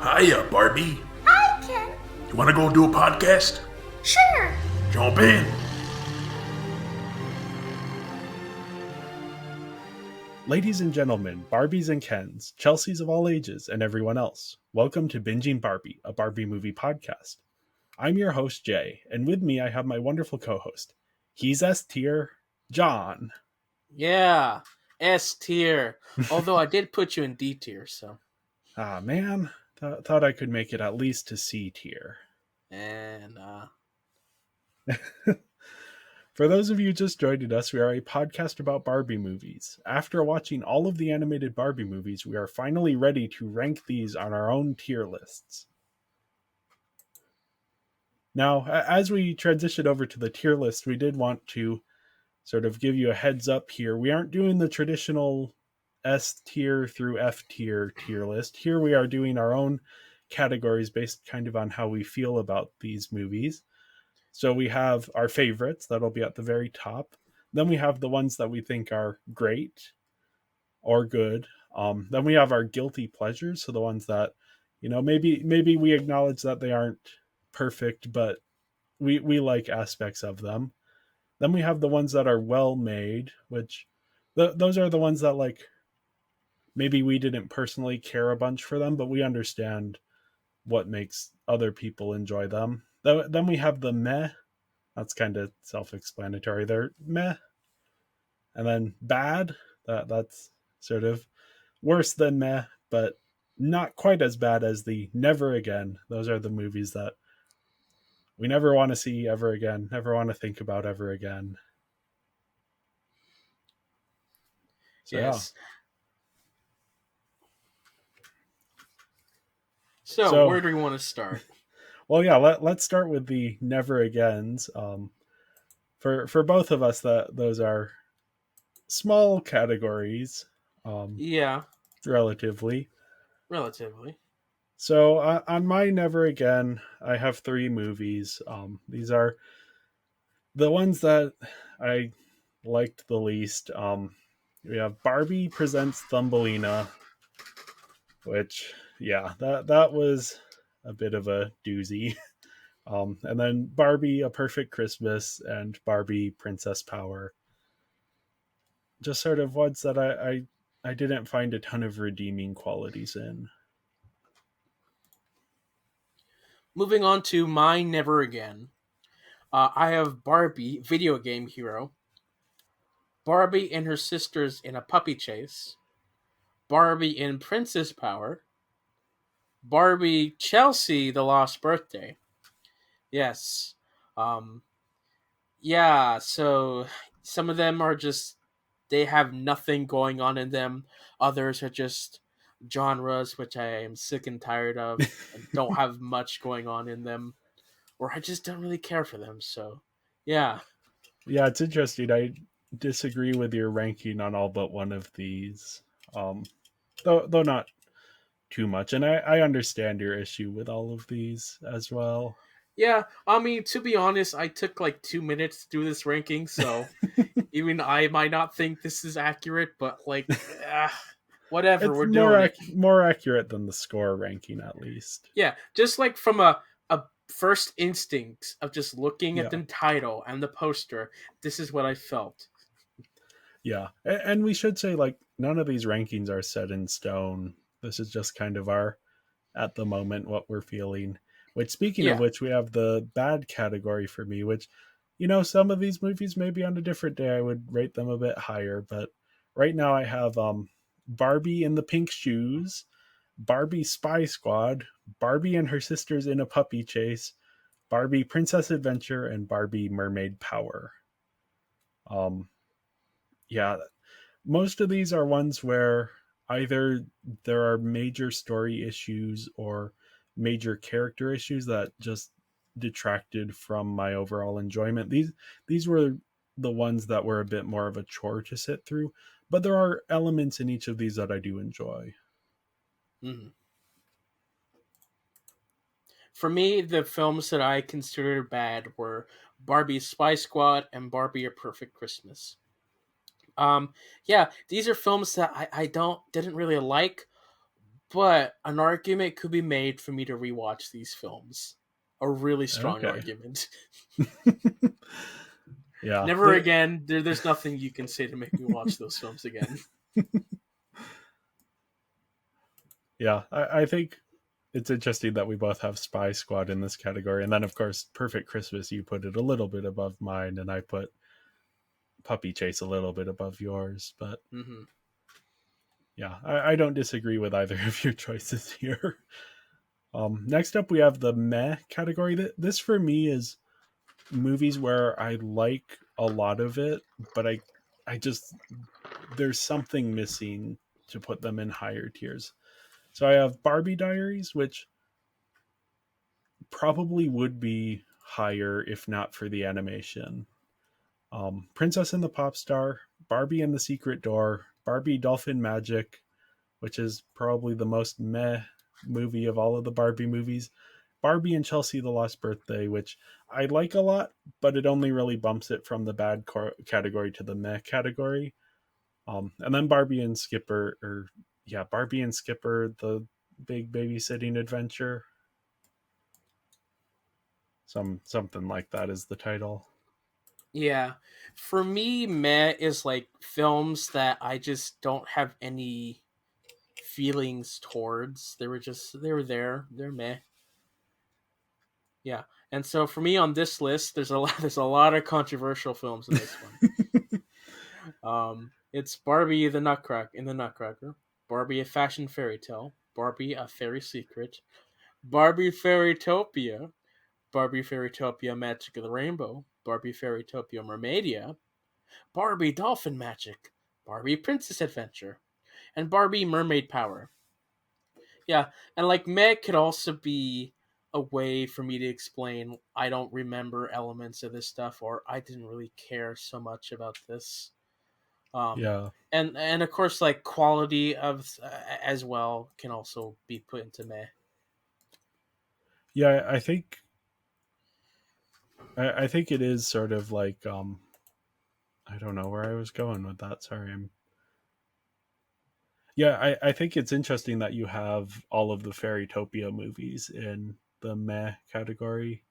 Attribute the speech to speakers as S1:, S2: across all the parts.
S1: Hiya, Barbie.
S2: Hi, Ken.
S1: You want to go do a podcast?
S2: Sure.
S1: Jump in.
S3: Ladies and gentlemen, Barbies and Kens, Chelseas of all ages, and everyone else, welcome to Binging Barbie, a Barbie movie podcast. I'm your host, Jay, and with me I have my wonderful co-host. He's S tier, John.
S4: Yeah, S tier. Although I did put you in D tier, so.
S3: Ah, man, thought I could make it at least to C tier.
S4: And,
S3: For those of you just joining us, we are a podcast about Barbie movies. After watching all of the animated Barbie movies, we are finally ready to rank these on our own tier lists. Now, as we transition over to the tier list, we did want to sort of give you a heads up here. We aren't doing the traditional S tier through F tier list. Here we are doing our own categories based kind of on how we feel about these movies. So we have our favorites, that'll be at the very top. Then we have the ones that we think are great or good. Then we have our guilty pleasures, so the ones that, you know, maybe we acknowledge that they aren't perfect, but we like aspects of them. Then we have the ones that are well made, which those are the ones that, like, maybe we didn't personally care a bunch for them, but we understand what makes other people enjoy them. Then we have the meh. That's kind of self-explanatory. They're meh. And then bad. That's sort of worse than meh, but not quite as bad as the never again. Those are the movies that we never want to see ever again, never want to think about ever again. So,
S4: yes.
S3: yeah.
S4: So, where do we want to start?
S3: Well, yeah, let's start with the never agains. For both of us, those are small categories.
S4: Yeah.
S3: Relatively. So on my never again, I have 3 movies. These are the ones that I liked the least. We have Barbie Presents Thumbelina, which, yeah, that was a bit of a doozy. And then Barbie A Perfect Christmas and Barbie Princess Power. Just sort of ones that I didn't find a ton of redeeming qualities in.
S4: Moving on to my never again. I have Barbie, Video Game Hero. Barbie and her sisters in a puppy chase. Barbie in Princess Power. Barbie Chelsea, The Lost Birthday. Yes. Yeah, so some of them are just, they have nothing going on in them. Others are just genres which I am sick and tired of and don't have much going on in them, or I just don't really care for them. So, yeah.
S3: Yeah, it's interesting. I disagree with your ranking on all but one of these. Though not too much. And I understand your issue with all of these as well.
S4: Yeah, I mean, to be honest, I took like 2 minutes to do this ranking, so even I might not think this is accurate, but like, whatever,
S3: It's
S4: we're doing it.
S3: more accurate than the score ranking, at least.
S4: Yeah, just like from a first instinct of just looking at
S3: Yeah.
S4: the title and the poster, this is what I felt.
S3: Yeah. And we should say, like, none of these rankings are set in stone. This is just kind of our, at the moment, what we're feeling. Which, speaking of which, we have the bad category for me, which, you know, some of these movies, maybe on a different day, I would rate them a bit higher. But right now I have Barbie in the Pink Shoes, Barbie Spy Squad, Barbie and her sisters in a puppy chase, Barbie Princess Adventure, and Barbie Mermaid Power. Yeah, most of these are ones where either there are major story issues or major character issues that just detracted from my overall enjoyment. These were the ones that were a bit more of a chore to sit through, but there are elements in each of these that I do enjoy.
S4: Mm-hmm. For me, the films that I considered bad were Barbie Spy Squad and Barbie A Perfect Christmas. Yeah, these are films that I didn't really like, But an argument could be made for me to rewatch these films. A really strong
S3: Okay.
S4: argument.
S3: Yeah.
S4: Never again. There's nothing you can say to make me watch those films again.
S3: Yeah. I think it's interesting that we both have Spy Squad in this category. And then, of course, Perfect Christmas, you put it a little bit above mine, and I put Puppy Chase a little bit above yours. But
S4: Mm-hmm.
S3: yeah, I don't disagree with either of your choices here. Next up, we have the meh category. This for me is movies where I like a lot of it, but I just there's something missing to put them in higher tiers. So I have Barbie Diaries, which probably would be higher if not for the animation. Princess and the Pop Star, Barbie and the Secret Door, Barbie Dolphin Magic, which is probably the most meh movie of all of the Barbie movies. Barbie and Chelsea the Lost Birthday, which I like a lot, but it only really bumps it from the bad category to the meh category. And then Barbie and Skipper, or yeah, Barbie and Skipper, the big babysitting adventure. Something like that is the title.
S4: Yeah. For me, meh is like films that I just don't have any feelings towards. They were there. They're meh. Yeah. And so for me on this list, there's a lot of controversial films in this one. It's Barbie the Nutcracker, Barbie a Fashion Fairy Tale, Barbie a Fairy Secret, Barbie Fairytopia, Barbie Fairytopia Magic of the Rainbow, Barbie Fairytopia Mermaidia, Barbie Dolphin Magic, Barbie Princess Adventure, and Barbie Mermaid Power. Yeah, and like Meg could also be a way for me to explain I don't remember elements of this stuff or I didn't really care so much about this. Um,
S3: Yeah,
S4: and of course, like quality of as well can also be put into meh.
S3: yeah. I think it is sort of like I don't know where I was going with that. Sorry, I'm yeah. I think it's interesting that you have all of the Fairytopia movies in the meh category.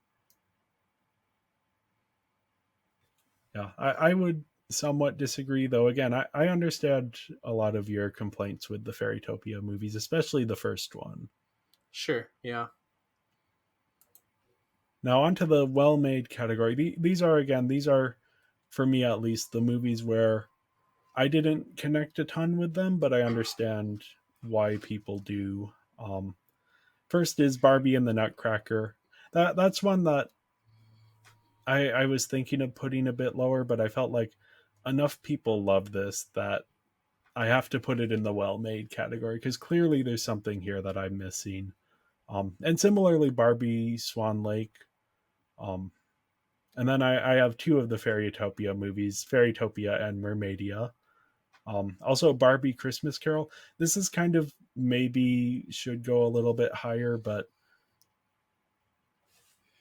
S3: Yeah, I would somewhat disagree, though. Again, I understand a lot of your complaints with the Fairytopia movies, especially the first one.
S4: Sure, yeah,
S3: Now, onto the well made category. These are, again, these are, for me at least, the movies where I didn't connect a ton with them, but I understand why people do. First is Barbie and the Nutcracker. That's one that I was thinking of putting a bit lower, but I felt like enough people love this that I have to put it in the well made category because clearly there's something here that I'm missing. And similarly, Barbie Swan Lake. Um, and then I have two of the Fairytopia movies, Fairytopia and Mermaidia. Also, Barbie Christmas Carol. This is kind of maybe should go a little bit higher, but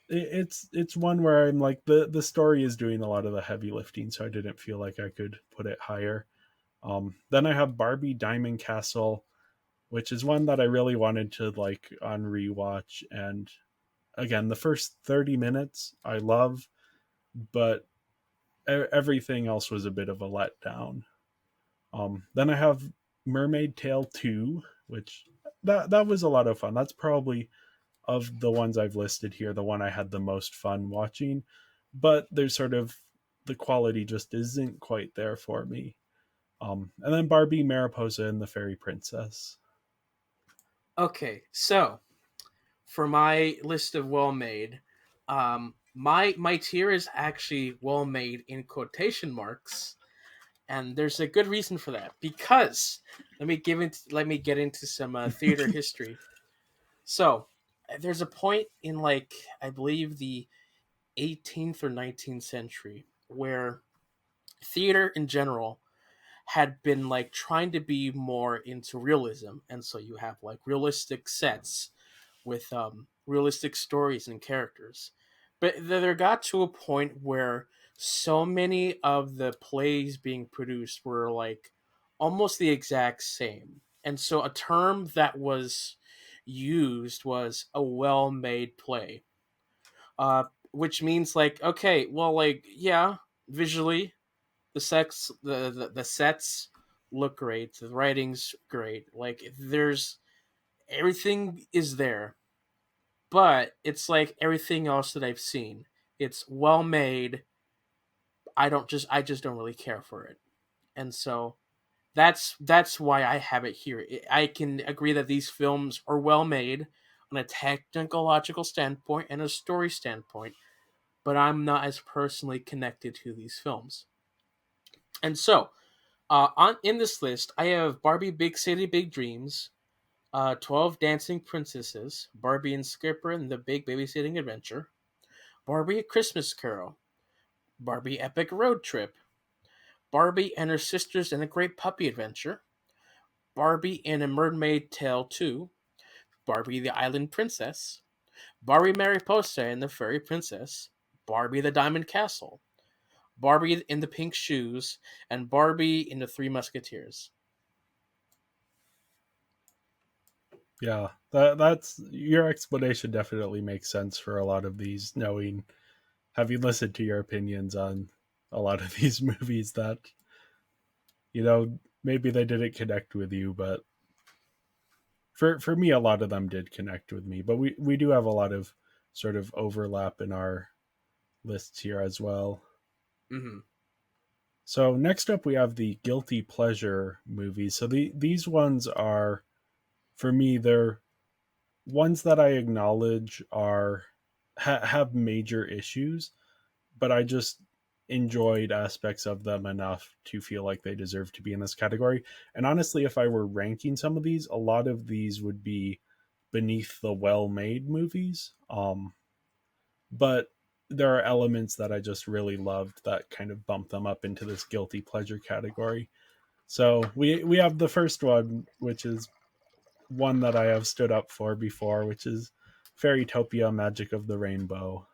S3: it's one where I'm like the story is doing a lot of the heavy lifting, so I didn't feel like I could put it higher. Then I have Barbie Diamond Castle, which is one that I really wanted to like on rewatch. And again, the first 30 minutes I love, but everything else was a bit of a letdown. Then I have Mermaid Tale 2, which that was a lot of fun. That's probably of the ones I've listed here, the one I had the most fun watching. But there's sort of the quality just isn't quite there for me. And then Barbie, Mariposa, and the Fairy Princess.
S4: okay. So for my list of well made, my tier is actually well made in quotation marks, and there's a good reason for that because let me get into some theater history. So there's a point in like I believe the 18th or 19th century where theater in general had been like trying to be more into realism, and so you have like realistic sets with realistic stories and characters. But there got to a point where so many of the plays being produced were like almost the exact same, And so a term that was used was a well-made play, which means like, okay, well, like, yeah, visually the sets look great, the writing's great, like there's everything is there, but it's like everything else that I've seen. It's well made. I just don't really care for it, and so that's why I have it here. I can agree that these films are well made on a technological standpoint and a story standpoint, but I'm not as personally connected to these films. And so, on in this list, I have Barbie: Big City, Big Dreams, 12 Dancing Princesses, Barbie and Skipper and the Big Babysitting Adventure, Barbie: A Christmas Carol, Barbie: Epic Road Trip, Barbie and Her Sisters and a Great Puppy Adventure, Barbie and a Mermaid Tale 2, Barbie the Island Princess, Barbie Mariposa and the Fairy Princess, Barbie the Diamond Castle, Barbie in the Pink Shoes, and Barbie in the Three Musketeers.
S3: Yeah, that's your explanation definitely makes sense for a lot of these, knowing having listened to your opinions on a lot of these movies that, maybe they didn't connect with you, but for me a lot of them did connect with me. But we do have a lot of sort of overlap in our lists here as well.
S4: Mm-hmm.
S3: So next up we have the guilty pleasure movies. So these ones are, for me, they're ones that I acknowledge are have major issues, but I just enjoyed aspects of them enough to feel like they deserve to be in this category. And honestly, if I were ranking some of these, a lot of these would be beneath the well-made movies. But there are elements that I just really loved that kind of bump them up into this guilty pleasure category. So we have the first one, which is one that I have stood up for before, which is Fairytopia Magic of the Rainbow.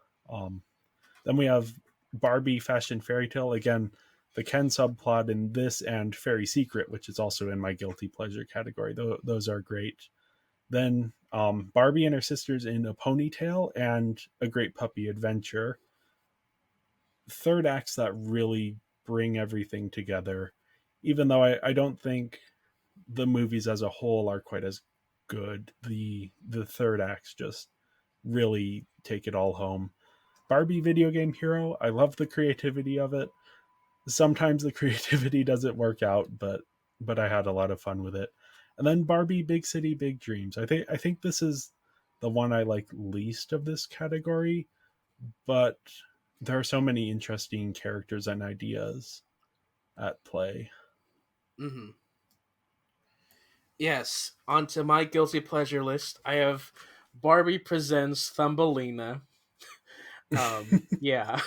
S3: Then we have Barbie Fashion Fairy Tale. Again, the Ken subplot in this and Fairy Secret, which is also in my guilty pleasure category. Those are great. Then Barbie and her sisters in A Ponytail and A Great Puppy Adventure. Third acts that really bring everything together, even though I don't think the movies as a whole are quite as good. The third acts just really take it all home. Barbie Video Game Hero, I love the creativity of it. Sometimes the creativity doesn't work out, but I had a lot of fun with it. And then Barbie Big City Big Dreams. I think this is the one I like least of this category, but there are so many interesting characters and ideas at play.
S4: Mm-hmm. Yes, onto my guilty pleasure list. I have Barbie Presents Thumbelina. Yeah,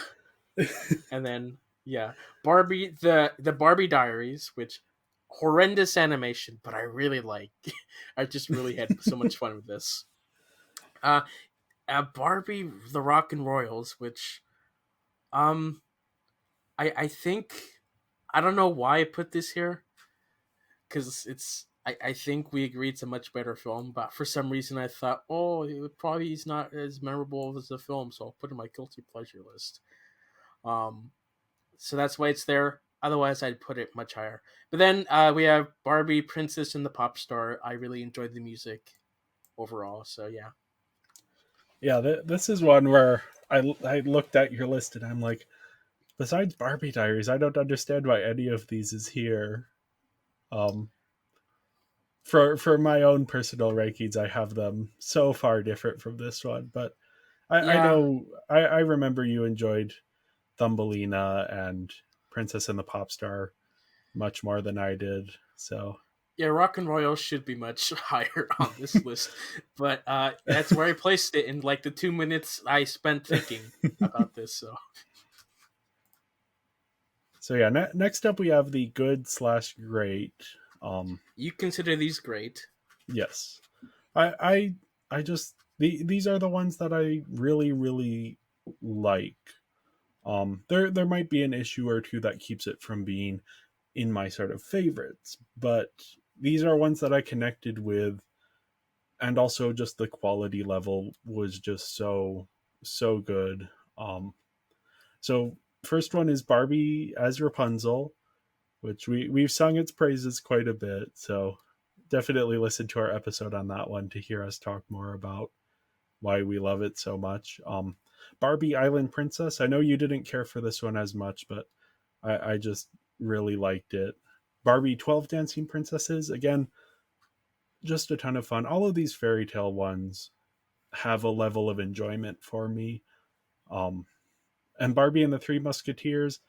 S4: and then yeah, Barbie the Barbie Diaries, which horrendous animation, but I really like. I just really had so much fun with this. Uh, Barbie the Rock and Royals, which um I think I don't know why I put this here because I think we agreed it's a much better film, but for some reason I thought, oh, it probably is not as memorable as the film, so I'll put it in my guilty pleasure list. Um, so that's why it's there. Otherwise, I'd put it much higher. But then we have Barbie, Princess and the Pop Star. I really enjoyed the music overall, so yeah.
S3: Yeah, this is one where I looked at your list and I'm like, besides Barbie Diaries, I don't understand why any of these is here. Um, for my own personal rankings, I have them so far different from this one. But I
S4: Yeah,
S3: know I remember you enjoyed Thumbelina and Princess and the Pop Star much more than I did. So
S4: yeah, Rock and Royal should be much higher on this list, but that's where I placed it in like the 2 minutes I spent thinking about this. So
S3: so yeah. Next up, we have the good slash great. Um,
S4: you consider these great?
S3: yes, I just these are the ones that I really like. There might be an issue or two that keeps it from being in my sort of favorites, but these are ones that I connected with, and also just the quality level was just so good. So first one is Barbie as Rapunzel, which we've sung its praises quite a bit. So definitely listen to our episode on that one to hear us talk more about why we love it so much. Barbie Island Princess. I know you didn't care for this one as much, but I just really liked it. Barbie 12 Dancing Princesses. Again, just a ton of fun. All of these fairy tale ones have a level of enjoyment for me. Um, and Barbie and the Three Musketeers,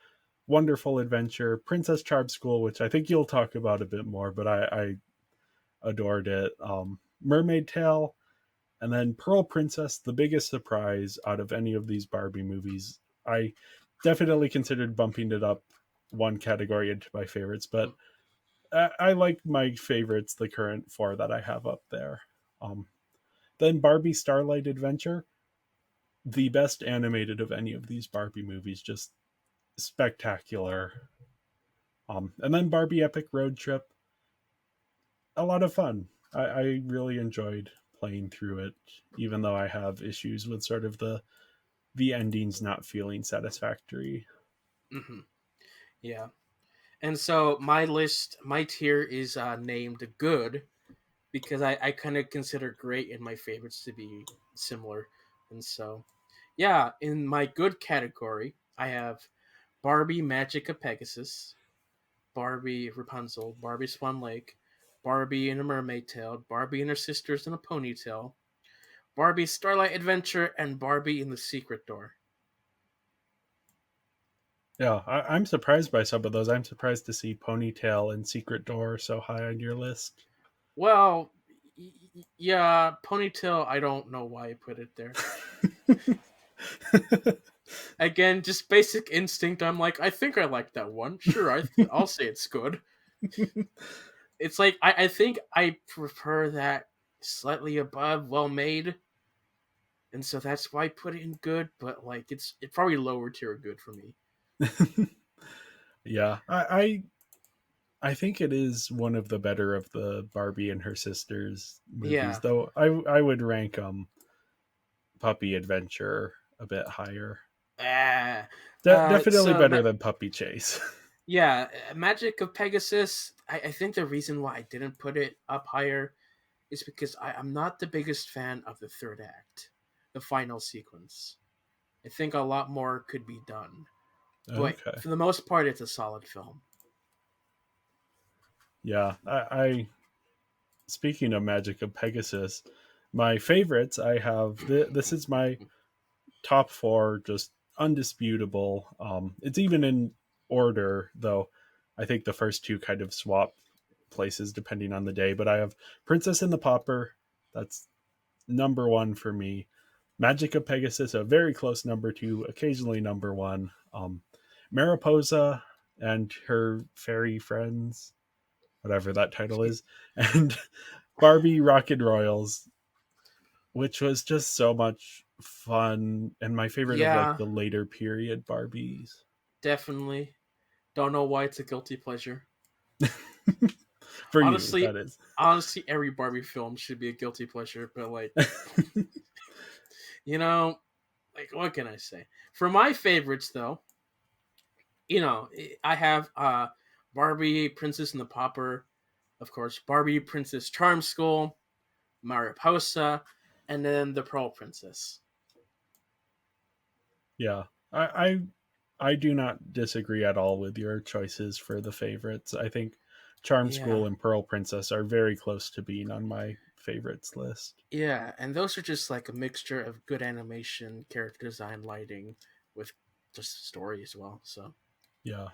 S3: wonderful adventure. Princess Charm School, which I think you'll talk about a bit more, but I adored it. Mermaid Tale, and then Pearl Princess, the biggest surprise out of any of these Barbie movies. I definitely considered bumping it up one category into my favorites, but I like my favorites, the current four that I have up there. Um, then Barbie Starlight Adventure, the best animated of any of these Barbie movies, just spectacular. And then Barbie Epic Road Trip, a lot of fun. I really enjoyed playing through it, even though I have issues with sort of the endings not feeling satisfactory.
S4: Hmm. Yeah. And so my tier is named good because I kind of consider great and my favorites to be similar. And so, yeah, in my good category, I have Barbie Magic of Pegasus, Barbie Rapunzel, Barbie Swan Lake, Barbie in a Mermaid Tail, Barbie and her sisters in a ponytail, Barbie Starlight Adventure, and Barbie in the Secret Door.
S3: Yeah, I'm surprised by some of those. I'm surprised to see Ponytail and Secret Door so high on your list.
S4: Well, yeah, Ponytail, I don't know why I put it there. Again, just basic instinct. I'm like, I think I like that one. Sure, I'll say it's good. It's like I think I prefer that slightly above well made, and so that's why I put it in good. But like, it's probably lower tier good for me.
S3: Yeah, I think it is one of the better of the Barbie and her sisters movies,
S4: Yeah.
S3: though I would rank Puppy Adventure a bit higher.
S4: Ah.
S3: Definitely
S4: So
S3: better than Puppy Chase.
S4: yeah, Magic of Pegasus. I think the reason why I didn't put it up higher is because I'm not the biggest fan of the third act, the final sequence. I think a lot more could be done. But
S3: Okay.
S4: for the most part, it's a solid film.
S3: Yeah, I speaking of Magic of Pegasus, my favorites I have this is my top four, just undisputable. It's even in order, though. I think the first two kind of swap places depending on the day. But I have Princess and the Pauper. That's number one for me. Magic of Pegasus, a very close number two, occasionally number one. Mariposa and her fairy friends, whatever that title is, and Barbie Rocket Royals, which was just so much fun and my favorite of like
S4: Yeah,
S3: the later period Barbies.
S4: definitely. Don't know why it's a guilty pleasure.
S3: For you,
S4: Honestly,
S3: that is.
S4: honestly, every Barbie film should be a guilty pleasure. But like, you know, like what can I say? For my favorites, though, I have Barbie Princess and the Pauper, of course, Barbie Princess Charm School, Mariposa, and then the Pearl Princess.
S3: Yeah. I do not disagree at all with your choices for the favorites. I think Charm
S4: Yeah.
S3: School and Pearl Princess are very close to being on my favorites list.
S4: Yeah, and those are just like a mixture of good animation, character design, lighting, with just story as well. So
S3: Yeah.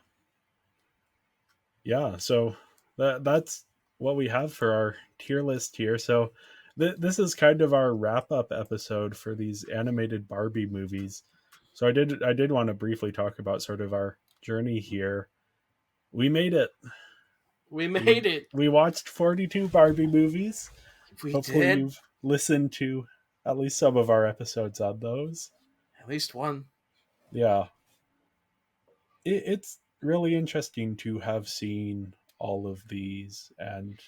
S3: Yeah, so that's what we have for our tier list here. So this is kind of our wrap up episode for these animated Barbie movies. So I did want to briefly talk about sort of our journey here. We made it.
S4: we
S3: We
S4: made it.
S3: we watched 42 Barbie movies.
S4: We
S3: Hopefully
S4: did
S3: you've listened to at least some of our episodes on those.
S4: at least one.
S3: Yeah. It's really interesting to have seen all of these, and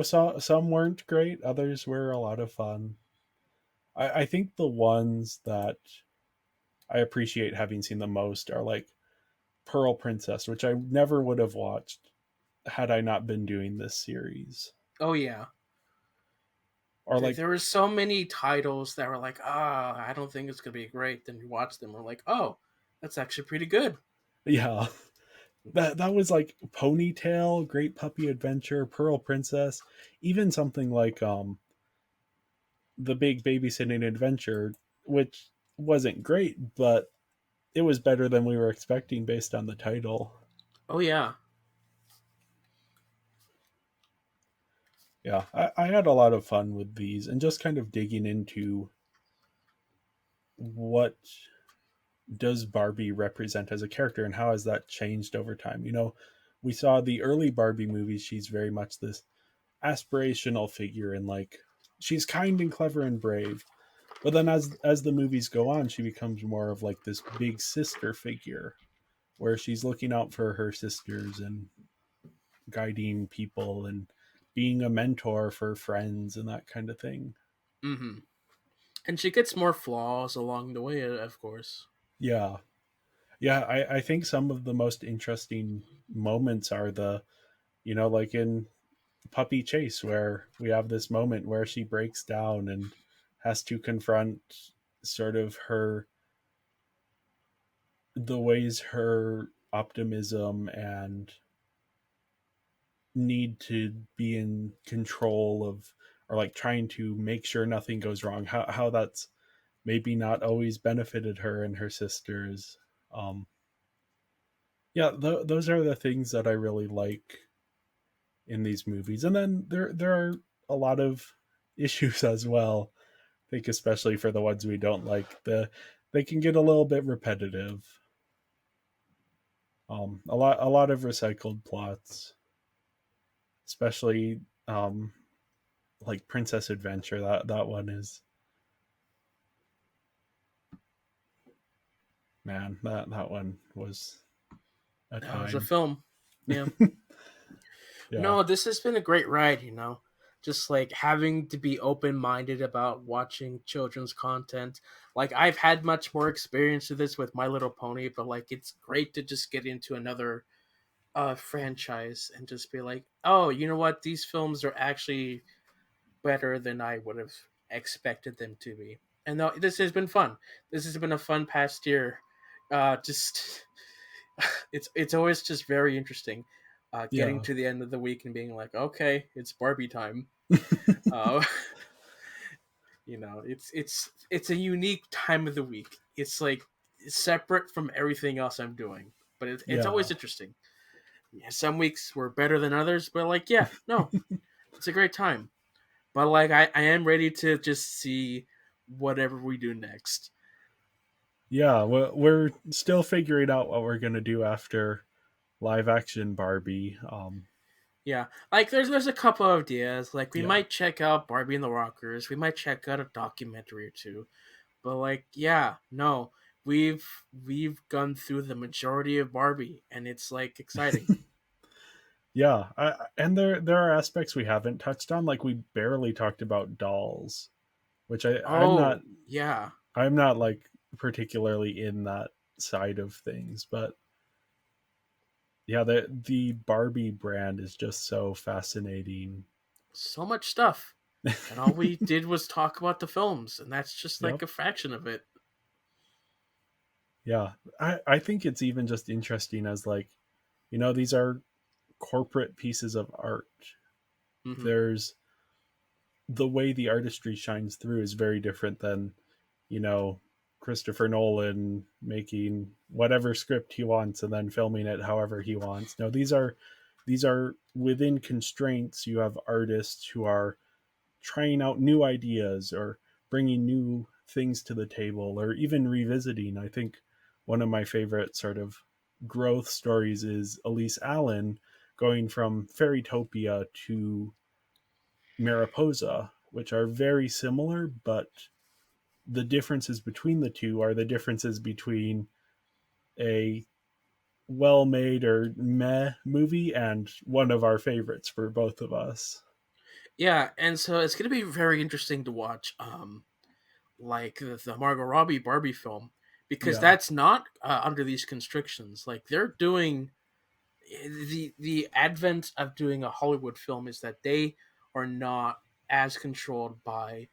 S3: some weren't great, others were a lot of fun. I think the ones that I appreciate having seen the most are like Pearl Princess, which I never would have watched had I not been doing this series.
S4: Oh yeah,
S3: Or like,
S4: there were so many titles that were like, I don't think it's gonna be great. Then you watch them, we're like, oh, that's actually pretty good.
S3: yeah, that was like Ponytail, Great Puppy Adventure, Pearl Princess, even something like The Big Babysitting Adventure, which wasn't great, but it was better than we were expecting based on the title.
S4: Oh yeah.
S3: Yeah, I had a lot of fun with these and just kind of digging into what does Barbie represent as a character and how has that changed over time. We saw the early Barbie movies, she's very much this aspirational figure and like she's kind and clever and brave. But then as the movies go on, she becomes more of like this big sister figure where she's looking out for her sisters and guiding people and being a mentor for friends and that kind of thing.
S4: Mm-hmm. And she gets more flaws along the way, of course.
S3: Yeah. Yeah, I think some of the most interesting moments are like in Puppy Chase, where we have this moment where she breaks down and has to confront sort of the ways her optimism and need to be in control of, or like trying to make sure nothing goes wrong, how that's maybe not always benefited her and her sisters. Yeah, those are the things that I really like in these movies. And then there are a lot of issues as well. I think especially for the ones we don't like, they can get a little bit repetitive. A lot of recycled plots, especially like Princess Adventure. That one is, man, that one was a
S4: That was a
S3: time.
S4: film. Yeah.
S3: Yeah.
S4: No, this has been a great ride. Just like having to be open minded about watching children's content. Like I've had much more experience with this with My Little Pony, but like it's great to just get into another franchise and just be like, oh, you know what? These films are actually better than I would have expected them to be. And no, this has been fun. This has been a fun past year. Just it's always just very interesting. Getting
S3: Yeah.
S4: to the end of the week and being like, okay, it's Barbie time. Uh, it's a unique time of the week. It's like separate from everything else I'm doing, but it's
S3: Yeah.
S4: always interesting. Yeah, some weeks were better than others, but like, yeah, no, it's a great time. But like, I am ready to just see whatever we do next.
S3: Yeah, we're still figuring out what we're gonna do after live action Barbie.
S4: Yeah, like there's a couple of ideas. Like we
S3: Yeah.
S4: might check out Barbie and the Rockers. We might check out a documentary or two. But like, yeah, no, we've gone through the majority of Barbie, and it's like exciting.
S3: Yeah, and there are aspects we haven't touched on. Like we barely talked about dolls, which
S4: Oh yeah,
S3: I'm not like particularly in that side of things, but yeah, the Barbie brand is just so fascinating.
S4: so much stuff, and all we did was talk about the films, and that's just
S3: Yep.
S4: like a fraction of it.
S3: Yeah, I think it's even just interesting as like, these are corporate pieces of art.
S4: Hmm.
S3: There's the way the artistry shines through is very different than, you know, Christopher Nolan making whatever script he wants and then filming it however he wants. No, these are within constraints. You have artists who are trying out new ideas or bringing new things to the table or even revisiting. I think one of my favorite sort of growth stories is Elise Allen going from Fairytopia to Mariposa, which are very similar, but the differences between the two are the differences between a well made or meh movie and one of our favorites for both of us.
S4: Yeah, and so it's gonna be very interesting to watch, like the Margot Robbie Barbie film, because
S3: Yeah,
S4: that's not under these constrictions. Like they're doing the advent of doing a Hollywood film is that they are not as controlled by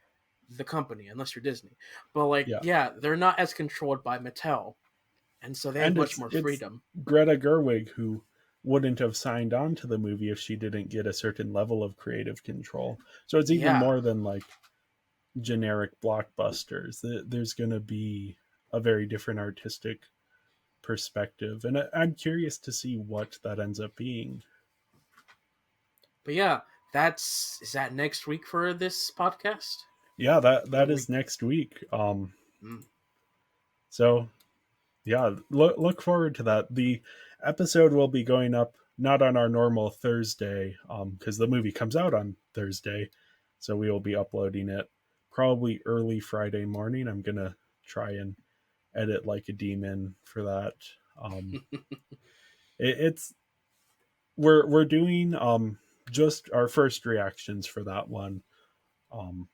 S4: the company unless you're Disney. But like,
S3: yeah,
S4: yeah, they're not as controlled by Mattel, and so they have
S3: and
S4: much
S3: it's
S4: more
S3: it's
S4: freedom.
S3: Greta Gerwig who wouldn't have signed on to the movie if she didn't get a certain level of creative control. So it's even
S4: Yeah,
S3: more than like generic blockbusters. There's going to be a very different artistic perspective, and I'm curious to see what that ends up being.
S4: but yeah, that's is that next week for this podcast?
S3: Yeah,
S4: Or
S3: that
S4: week?
S3: is next week.
S4: Mm.
S3: So yeah, look forward to that. The episode will be going up not on our normal Thursday, because the movie comes out on Thursday, so we will be uploading it probably early Friday morning. I'm gonna try and edit like a demon for that. Um, it's we're doing just our first reactions for that one, um,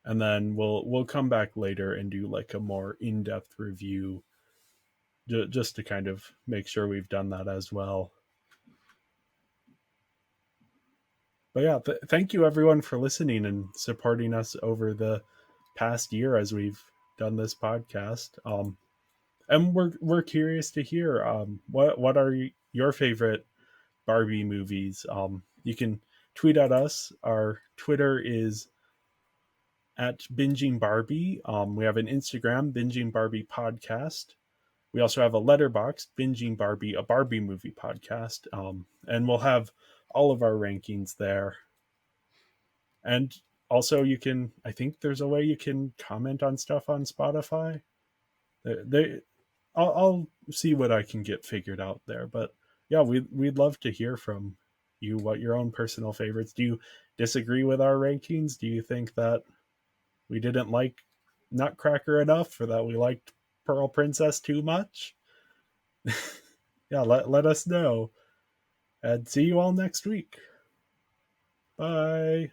S3: and then we'll come back later and do like a more in depth review, just to kind of make sure we've done that as well. But yeah, thank you everyone for listening and supporting us over the past year as we've done this podcast. And we're curious to hear what are your favorite Barbie movies. You can tweet at us. Our Twitter is at Binging Barbie. We have an Instagram, Binging Barbie Podcast. We also have a letterbox, Binging Barbie, a Barbie movie podcast. And we'll have all of our rankings there. And also, you can, I think there's a way you can comment on stuff on Spotify. They I'll see what I can get figured out there. But yeah, we'd love to hear from you what your own personal favorites. Do you disagree with our rankings? Do you think that we didn't like Nutcracker enough, or that we liked Pearl Princess too much? Yeah, let us know. And see you all next week. Bye.